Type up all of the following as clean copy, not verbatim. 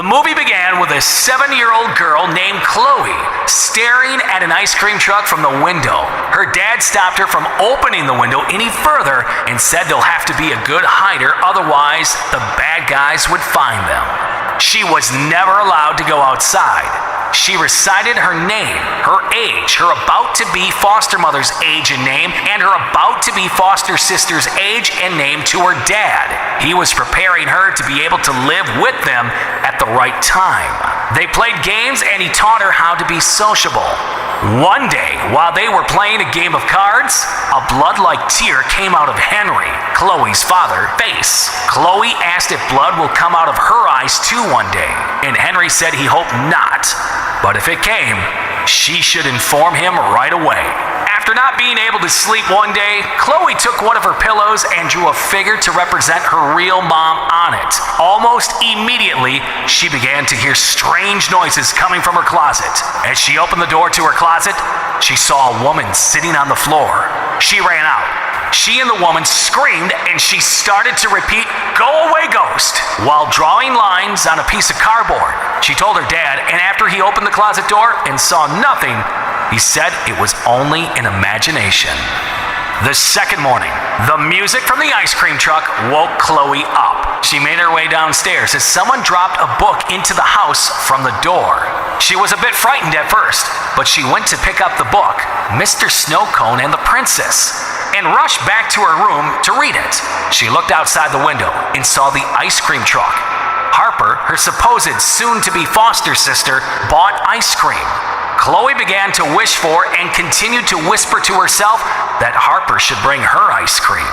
The movie began with a 7-year-old girl named Chloe staring at an ice cream truck from the window. Her dad stopped her from opening the window any further and said they'll have to be a good hider, otherwise the bad guys would find them. She was never allowed to go outside. She recited her name, her age, her about-to-be foster mother's age and name, and her about-to-be foster sister's age and name to her dad. He was preparing her to be able to live with them at the right time. They played games and he taught her how to be sociable. One day, while they were playing a game of cards, a blood-like tear came out of Henry, Chloe's father's face. Chloe asked if blood will come out of her eyes too one day, and Henry said he hoped not. But if it came, she should inform him right away. After not being able to sleep one day, Chloe took one of her pillows and drew a figure to represent her real mom on it. Almost immediately, she began to hear strange noises coming from her closet. As she opened the door to her closet, she saw a woman sitting on the floor. She ran out. She and the woman screamed and she started to repeat, "Go away, ghost," while drawing lines on a piece of cardboard. She told her dad, and after he opened the closet door and saw nothing, he said it was only an imagination. The second morning, the music from the ice cream truck woke Chloe up. She made her way downstairs as someone dropped a book into the house from the door. She was a bit frightened at first, but she went to pick up the book, Mr. Snowcone and the Princess, and rushed back to her room to read it. She looked outside the window and saw the ice cream truck. Harper, her supposed soon-to-be foster sister, bought ice cream. Chloe began to wish for and continued to whisper to herself that Harper should bring her ice cream.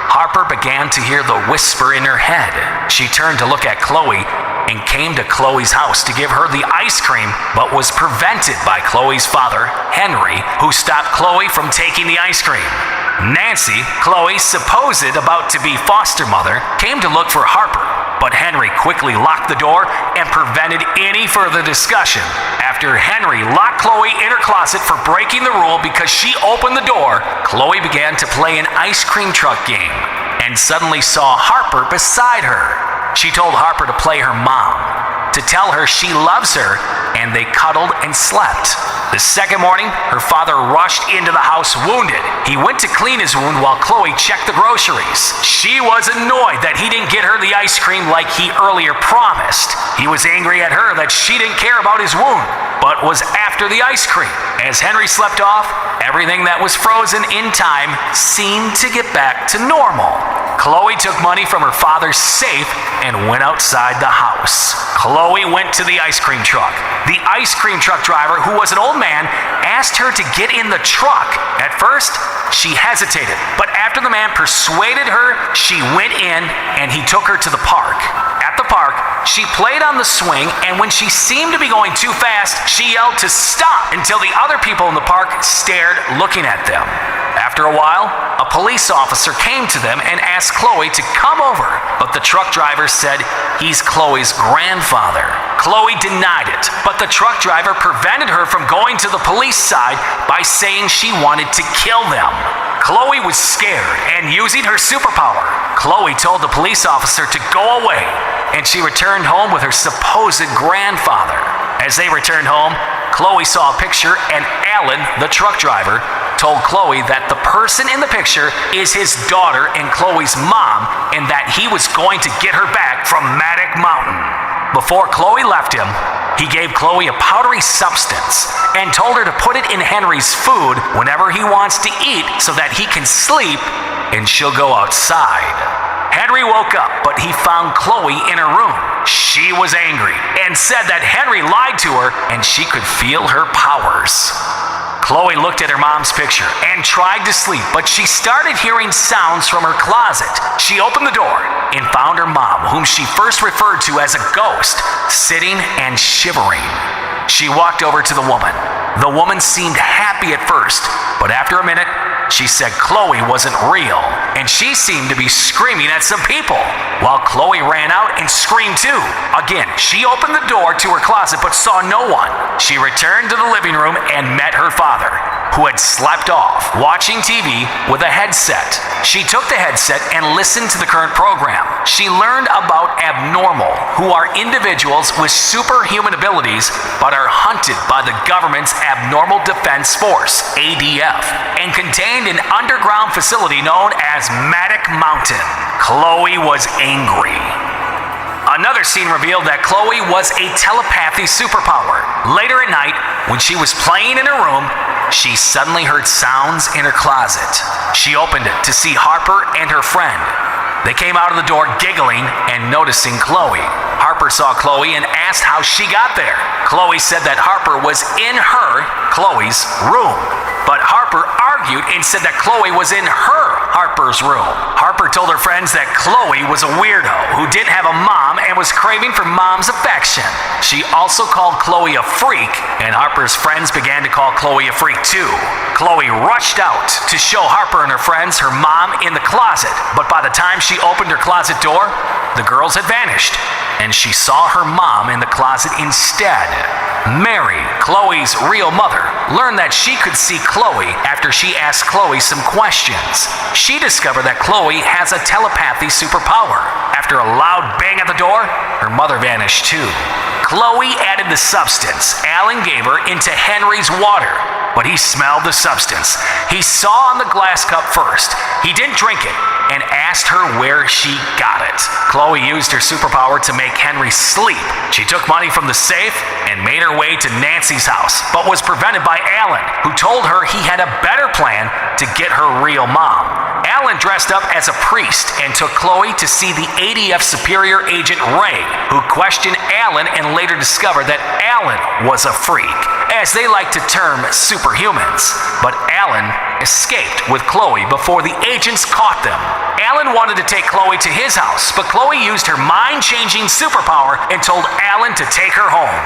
Harper began to hear the whisper in her head. She turned to look at Chloe and came to Chloe's house to give her the ice cream, but was prevented by Chloe's father, Henry, who stopped Chloe from taking the ice cream. Nancy, Chloe's supposed about-to-be foster mother, came to look for Harper, but Henry quickly locked the door and prevented any further discussion. After Henry locked Chloe in her closet for breaking the rule because she opened the door, Chloe began to play an ice cream truck game and suddenly saw Harper beside her. She told Harper to play her mom, to tell her she loves her, and they cuddled and slept. The second morning, her father rushed into the house wounded. He went to clean his wound while Chloe checked the groceries. She was annoyed that he didn't get her the ice cream like he earlier promised. He was angry at her that she didn't care about his wound, but was after the ice cream. As Henry slept off, everything that was frozen in time seemed to get back to normal. Chloe took money from her father's safe and went outside the house. Chloe went to the ice cream truck. The ice cream truck driver, who was an old man, asked her to get in the truck. At first, she hesitated, but after the man persuaded her, she went in and he took her to the park. At the park, she played on the swing, and when she seemed to be going too fast, she yelled to stop until the other people in the park stared, looking at them. After a while, a police officer came to them and asked Chloe to come over, but the truck driver said he's Chloe's grandfather. Chloe denied it, but the truck driver prevented her from going to the police side by saying she wanted to kill them. Chloe was scared, and using her superpower, Chloe told the police officer to go away, and she returned home with her supposed grandfather. As they returned home, Chloe saw a picture, and Alan, the truck driver, told Chloe that the person in the picture is his daughter and Chloe's mom, and that he was going to get her back from Maddock Mountain. Before Chloe left him, he gave Chloe a powdery substance and told her to put it in Henry's food whenever he wants to eat so that he can sleep and she'll go outside. Henry woke up, but he found Chloe in her room. She was angry and said that Henry lied to her and she could feel her powers. Chloe looked at her mom's picture and tried to sleep, but she started hearing sounds from her closet. She opened the door and found her mom, whom she first referred to as a ghost, sitting and shivering. She walked over to the woman. The woman seemed happy at first, but after a minute, she said Chloe wasn't real, and she seemed to be screaming at some people, while Chloe ran out and screamed too. Again, she opened the door to her closet but saw no one. She returned to the living room and met her father. who had slept off, watching TV with a headset. She took the headset and listened to the current program. She learned about abnormal, who are individuals with superhuman abilities but are hunted by the government's Abnormal Defense Force, ADF, and contained an underground facility known as Matic Mountain. Chloe was angry. Another scene revealed that Chloe was a telepathy superpower. Later at night, when she was playing in her room, she suddenly heard sounds in her closet. She opened it to see Harper and her friend. They came out of the door giggling and noticing Chloe. Harper saw Chloe and asked how she got there. Chloe said that Harper was in Chloe's room. But Harper argued and said that Chloe was in Harper's room. Harper told her friends that Chloe was a weirdo who didn't have a mom and was craving for mom's affection. She also called Chloe a freak, and Harper's friends began to call Chloe a freak too. Chloe rushed out to show Harper and her friends her mom in the closet, but by the time she opened her closet door, the girls had vanished, and she saw her mom in the closet instead. Mary, Chloe's real mother, learned that she could see Chloe after she asked Chloe some questions. She discovered that Chloe has a telepathy superpower. After a loud bang at the door, her mother vanished too. Chloe added the substance Alan gave her into Henry's water, but he smelled the substance. He saw on the glass cup first. He didn't drink it and asked her where she got it. Chloe used her superpower to make Henry sleep. She took money from the safe and made her way to Nancy's house, but was prevented by Alan, who told her he had a better plan to get her real mom. Alan dressed up as a priest and took Chloe to see the ADF superior agent Ray, who questioned Alan and later discovered that Alan was a freak, as they like to term superhumans. But Alan escaped with Chloe before the agents caught them. Alan wanted to take Chloe to his house, but Chloe used her mind-changing superpower and told Alan to take her home.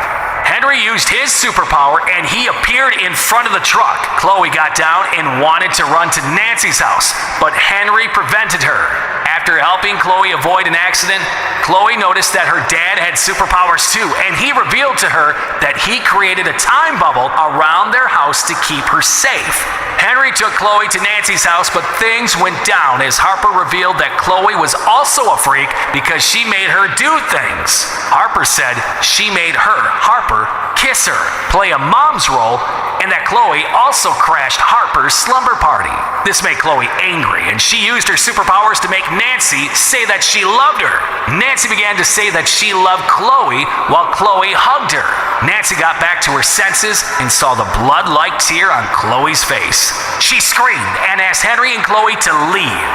Henry used his superpower and he appeared in front of the truck. Chloe got down and wanted to run to Nancy's house, but Henry prevented her. After helping Chloe avoid an accident, Chloe noticed that her dad had superpowers too, and he revealed to her that he created a time bubble around their house to keep her safe. Henry took Chloe to Nancy's house, but things went down as Harper revealed that Chloe was also a freak because she made her do things. Harper said she made her, Harper, kiss her, play a mom's role, and that Chloe also crashed Harper's slumber party. This made Chloe angry, and she used her superpowers to make Nancy say that she loved her. Nancy began to say that she loved Chloe while Chloe hugged her. Nancy got back to her senses and saw the blood-like tear on Chloe's face. She screamed and asked Henry and Chloe to leave.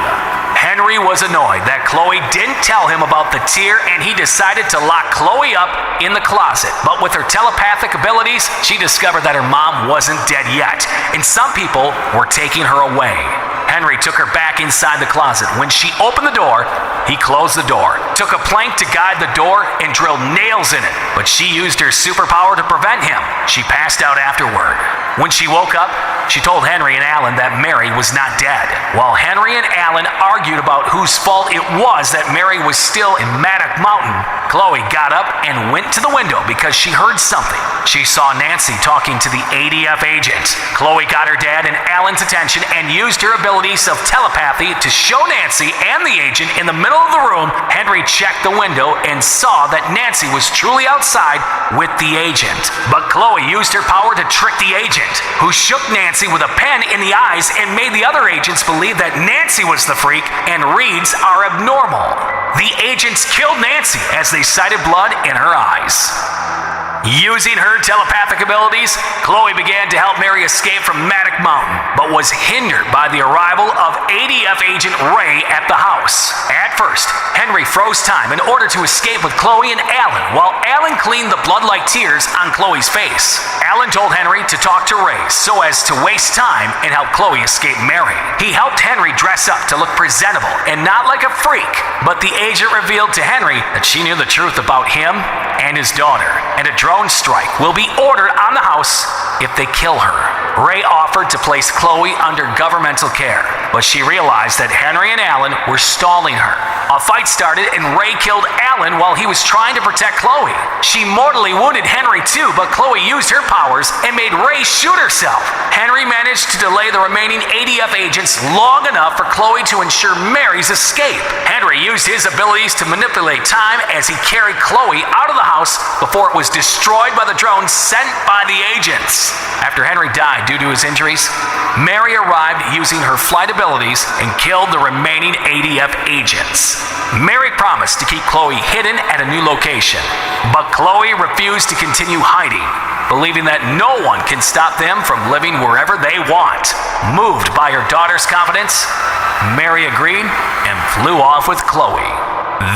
Henry was annoyed that Chloe didn't tell him about the tear, and he decided to lock Chloe up in the closet. But with her telepathic abilities, she discovered that her mom wasn't dead yet, and some people were taking her away. Henry took her back inside the closet. When she opened the door, he closed the door, took a plank to guide the door, and drilled nails in it. But she used her superpower to prevent him. She passed out afterward. When she woke up, she told Henry and Alan that Mary was not dead. While Henry and Alan argued about whose fault it was that Mary was still in Matic Mountain, Chloe got up and went to the window because she heard something. She saw Nancy talking to the ADF agent. Chloe got her dad and Alan's attention and used her abilities of telepathy to show Nancy and the agent in the middle of the room. Henry checked the window and saw that Nancy was truly outside with the agent. But Chloe used her power to trick the agent, who shook Nancy with a pen in the eyes and made the other agents believe that Nancy was the freak and Reeds are abnormal. The agents killed Nancy as they sighted blood in her eyes. Using her telepathic abilities, Chloe began to help Mary escape from Matic Mountain, but was hindered by the arrival of ADF agent Ray at the house. At first, Henry froze time in order to escape with Chloe and Alan, while Alan cleaned the blood-like tears on Chloe's face. Alan told Henry to talk to Ray so as to waste time and help Chloe escape Mary. He helped Henry dress up to look presentable and not like a freak, but the agent revealed to Henry that she knew the truth about him and his daughter, and a drone strike will be ordered on the house if they kill her. Ray offered to place Chloe under governmental care, but she realized that Henry and Alan were stalling her. A fight started and Ray killed Alan while he was trying to protect Chloe. She mortally wounded Henry too, but Chloe used her powers and made Ray shoot herself. Henry managed to delay the remaining ADF agents long enough for Chloe to ensure Mary's escape. Henry used his abilities to manipulate time as he carried Chloe out of the house before it was destroyed by the drone sent by the agents. After Henry died due to his injuries, Mary arrived using her flight abilities and killed the remaining ADF agents. Mary promised to keep Chloe hidden at a new location, but Chloe refused to continue hiding, believing that no one can stop them from living wherever they want. Moved by her daughter's confidence, Mary agreed and flew off with Chloe.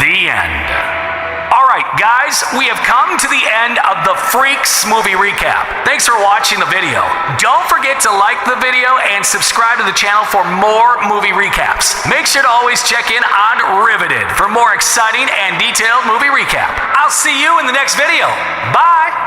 The end. Alright guys, we have come to the end of the Freaks movie recap. Thanks for watching the video. Don't forget to like the video and subscribe to the channel for more movie recaps. Make sure to always check in on Riveted for more exciting and detailed movie recap. I'll see you in the next video. Bye!